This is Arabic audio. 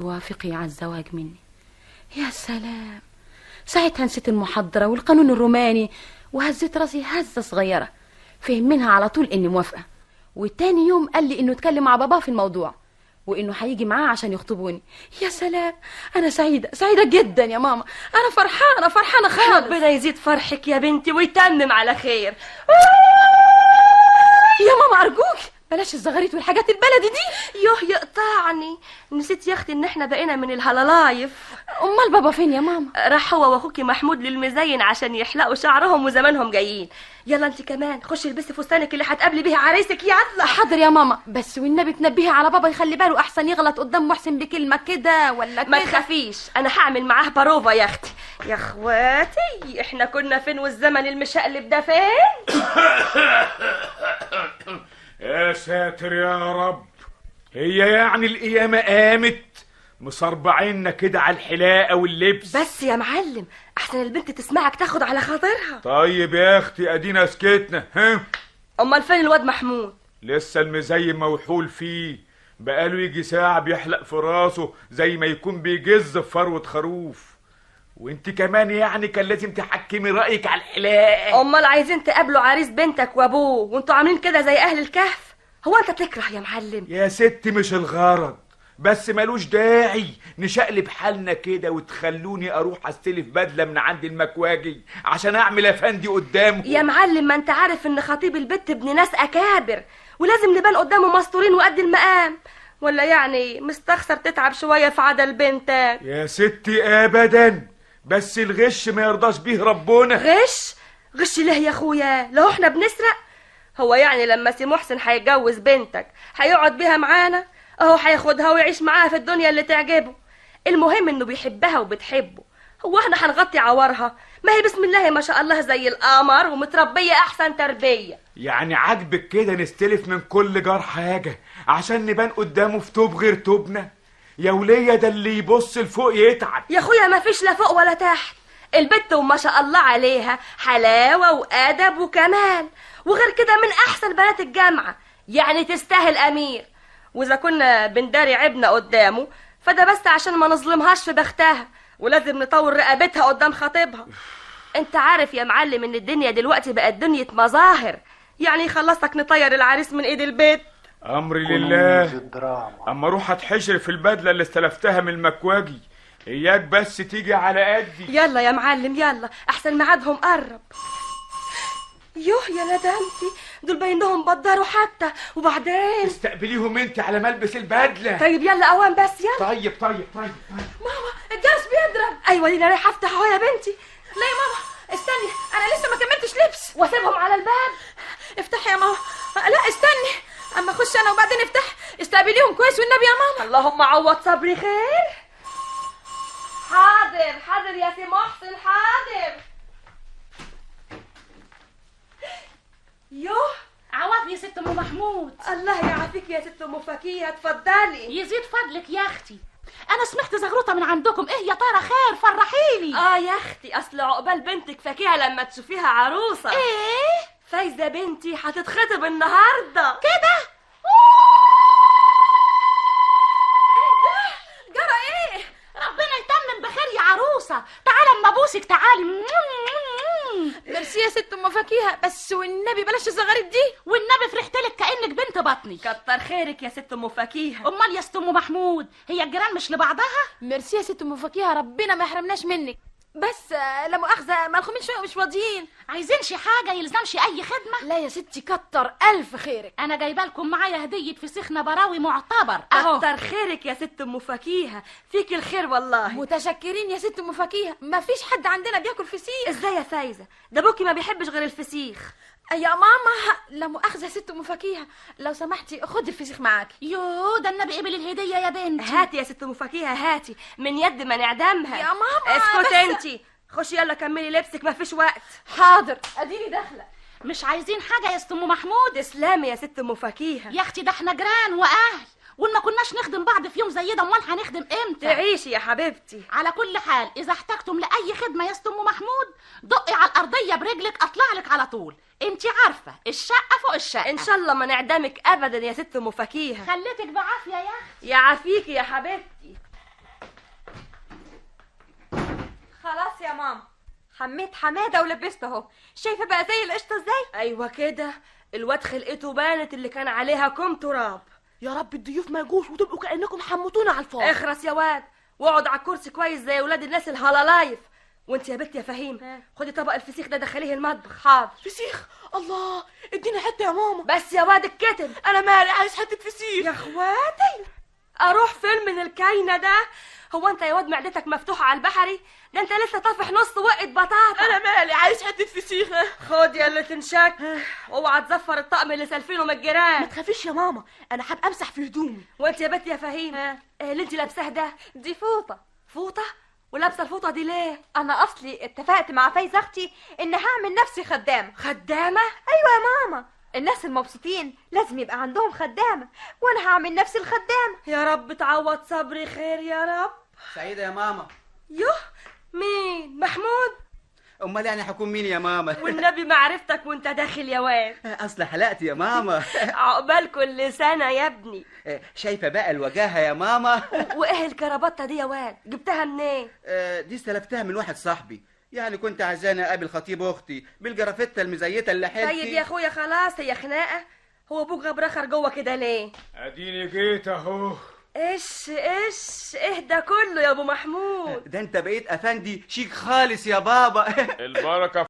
وافقي على الزواج مني. يا سلام، ساعتها نسيت المحاضرة والقانون الروماني وهزيت راسي هزة صغيرة. فهم منها على طول اني موافقة، والتاني يوم قال لي انه اتكلم مع باباه في الموضوع وانه هيجي معاه عشان يخطبوني. يا سلام، انا سعيدة جدا يا ماما، انا فرحانة خالص. ربنا يزيد فرحك يا بنتي ويتمم على خير. يا ماما ارجوك بلاش الزغاريت والحاجات البلدي دي. يوه يقطعني، نسيت يا اختي ان احنا بقينا من الهلالايف. امال بابا فين يا ماما؟ راح هو واخوكي محمود للمزين عشان يحلقوا شعرهم وزمانهم جايين. يلا انت كمان خشي البسي فستانك اللي هتقابلي بيه عريسك. يلا. حاضر يا ماما، بس والنبي تنبهي على بابا يخلي باله احسن يغلط قدام محسن بكلمه كده ولا كده. ما تخافيش، انا هعمل معاه باروفا يا اختي. يا اخواتي احنا كنا فين والزمن المشقلب ده فين؟ يا ساتر يا رب، هي يعني القيامة قامت؟ مصربعيننا كده على الحلاقة واللبس. بس يا معلم احسن البنت تسمعك تاخد على خاطرها. طيب يا اختي ادينا سكتنا. ها، امال فين الواد محمود؟ لسه المزين موحول فيه، بقاله يجي ساعة بيحلق في راسه زي ما يكون بيجز في فروة خروف. وانت كمان يعني كان لازم تحكمي رأيك على الحلاقة. امال عايزين تقابلوا عريس بنتك وابوه وانتوا عاملين كده زي اهل الكهف؟ هو انت تكره يا معلم؟ يا ستي مش الغرض، بس ملوش داعي نشقلب حالنا كده وتخلوني اروح استلف بدله من عند المكواجي عشان اعمل افندي قدامه. يا معلم ما انت عارف ان خطيب البت ابن ناس اكابر ولازم نبان قدامه مستورين وقد المقام، ولا يعني مستخسر تتعب شويه في عدل بنتك؟ يا ستي ابدا، بس الغش ما يرضاش بيه ربنا. غش ليه يا اخويا؟ لو احنا بنسرق؟ هو يعني لما سي محسن هيتجوز بنتك هيقعد بيها معانا؟ اهو هياخدها ويعيش معاها في الدنيا اللي تعجبه. المهم انه بيحبها وبتحبه. هو احنا هنغطي عورها؟ ما هي بسم الله ما شاء الله زي القمر ومتربيه احسن تربيه. يعني عاجبك كده نستلف من كل جار حاجه عشان نبان قدامه في توب غير توبنا؟ يا وليه ده اللي يبص لفوق يتعب. يا اخويا ما فيش لا فوق ولا تحت، البت وما شاء الله عليها حلاوه وادب وكمال، وغير كده من احسن بنات الجامعه، يعني تستاهل امير. واذا كنا بنداري عيبنا قدامه فده بس عشان ما نظلمهاش في بختها، ولازم نطور رقبتها قدام خطيبها. انت عارف يا معلم ان الدنيا دلوقتي بقت دنيا مظاهر، يعني خلصك نطير العريس من ايد البيت. امري لله. اما اروح اتحشر في البدله اللي استلفتها من المكواجي، اياك بس تيجي على قدي. يلا يا معلم يلا احسن ميعادهم قرب. يوه يا ندمتي، دول باينهم بدروا حتى. وبعدين استقبليهم انت على ملبس البدله. طيب يلا اوان بس يلا. طيب. ماما الجرس بيضرب. ايوه دي انا رايحه افتح اهو يا بنتي. لا يا ماما استني، انا لسه ما كملتش لبس. واسيبهم على الباب؟ افتحي يا ماما. لا استني اما اخش انا وبعدين افتح. استقبليهم كويس والنبي يا ماما. اللهم عوض صبري خير. حاضر يا سي محسن حاضر. يوه عوض يا ست ام محمود. الله يعافيك يا ست ام فكيهه، اتفضلي. يزيد فضلك يا اختي، انا سمعت زغروطه من عندكم. ايه يا ترى خير؟ فرحيني. يا اختي اصل عقبال بنتك فكيهه لما تشوفيها عروسه. ايه؟ فايزه بنتي هتتخطب النهارده كده؟ جرى ايه؟ ربنا يتمم بخير يا عروسه. تعالى اما ابوسك تعالي. ميرسي يا ست ام فكيهه، بس والنبي بلاش الزغاريت دي. والنبي فرحت لك كانك بنت بطني. كتر خيرك يا ست ام فكيهه. امال يا ست ام محمود هي الجيران مش لبعضها؟ ميرسي يا ست ام فكيهه، ربنا ما يحرمناش منك. بس لا مؤاخذه مالخمين شويه مش فاضيين. عايزين شي حاجه يلزمش اي خدمه؟ لا يا ستي كتر الف خيرك. انا جايبه لكم معايا هديه فسيخ نبراوي معتبر اهو. كتر خيرك يا ست ام فكيهه، فيك الخير والله. متشكرين يا ست ام فكيهه، ما فيش حد عندنا بياكل فسيخ. ازاي يا فايزه؟ ده ابوكي ما بيحبش غير الفسيخ. يا ماما لا مؤاخذه يا ست ام فكيهه، لو سمحتي خدي الفسيخ معاكي. يو ده النبي قبل الهديه يا بنتي. هاتي يا ست ام فكيهه هاتي، من يد ما نعدمها. يا ماما اسكت انتي، خشي يلا كملي لبسك مفيش وقت. حاضر اديني داخله. مش عايزين حاجه يا ست ام محمود؟ تسلمي يا ست ام فكيهه. يا اختي ده احنا جيران واهل، وان ما كناش نخدم بعض في يوم زي ده امال هنخدم امتى؟ تعيشي يا حبيبتي. على كل حال اذا احتجتم لاي خدمه يا ست ام محمود دقي على الارضيه برجلك اطلع لك على طول. انت عارفه الشقه فوق الشقه. ان شاء الله ما نعدمك ابدا يا ست ام فكيهه. خليتك بعافيه يا اختي. يعافيكي يا حبيبتي. حميت حماده ولبسته اهو، شايفه بقى زي القشطه ازاي؟ ايوه كده، الواد خلقته بانت اللي كان عليها كوم تراب. يا رب الضيوف ما يجوش وتبقوا كأنكم حموتونا على الفاضي. اخرس يا واد واقعد على الكرسي كويس زي ولاد الناس الهلالايف. وانت يا بنت يا فهيم خدي طبق الفسيخ ده دخليه المطبخ. حاضر. فسيخ؟ الله، اديني حته يا ماما. بس يا واد الكتم، انا مالي، عايز حته فسيخ. يا اخواتي اروح فين من الكاينه ده؟ هو انت يا واد معدتك مفتوحه على البحري؟ ده انت لسه طافح نص وقت بطاطا. انا مالي، عايز حته فسيخ. خد يا اللي تنشك، اوعى تزفر الطقم اللي سالفينه من الجيران. ما تخافيش يا ماما، انا هبقى امسح في هدومي. وانت يا بنت يا فهيم اللي انت لابساه ده؟ دي فوطه. فوطه؟ ولابسه الفوطه دي ليه؟ انا اصلي اتفقت مع فايزه اختي ان هعمل نفسي خدامه. خدامه؟ ايوه يا ماما، الناس المبسوطين لازم يبقى عندهم خدامه، وانا هعمل نفسي الخدامه. يا رب تعوض صبري خير يا رب. سعيدة يا ماما. يوه، مين؟ محمود؟ امال يعني هكون مين يا ماما؟ والنبي ما عرفتك وانت داخل يا واد. اصل حلقت يا ماما. عقبال كل سنه يا ابني. شايفه بقى الوجاهه يا ماما. وايه الكرافته دي يا واد؟ جبتها منين؟ دي استلفتها من واحد صاحبي، يعني كنت عايزاني اقابل خطيب اختي بالجرافته المزيته اللي حلتي. طيب يا اخويا خلاص، هي خناقه. هو ابوك غبرخر جوه كده ليه؟ اديني جيت اهو. ايش اهدى كله يا ابو محمود. ده انت بقيت افندي شيك خالص يا بابا. البركه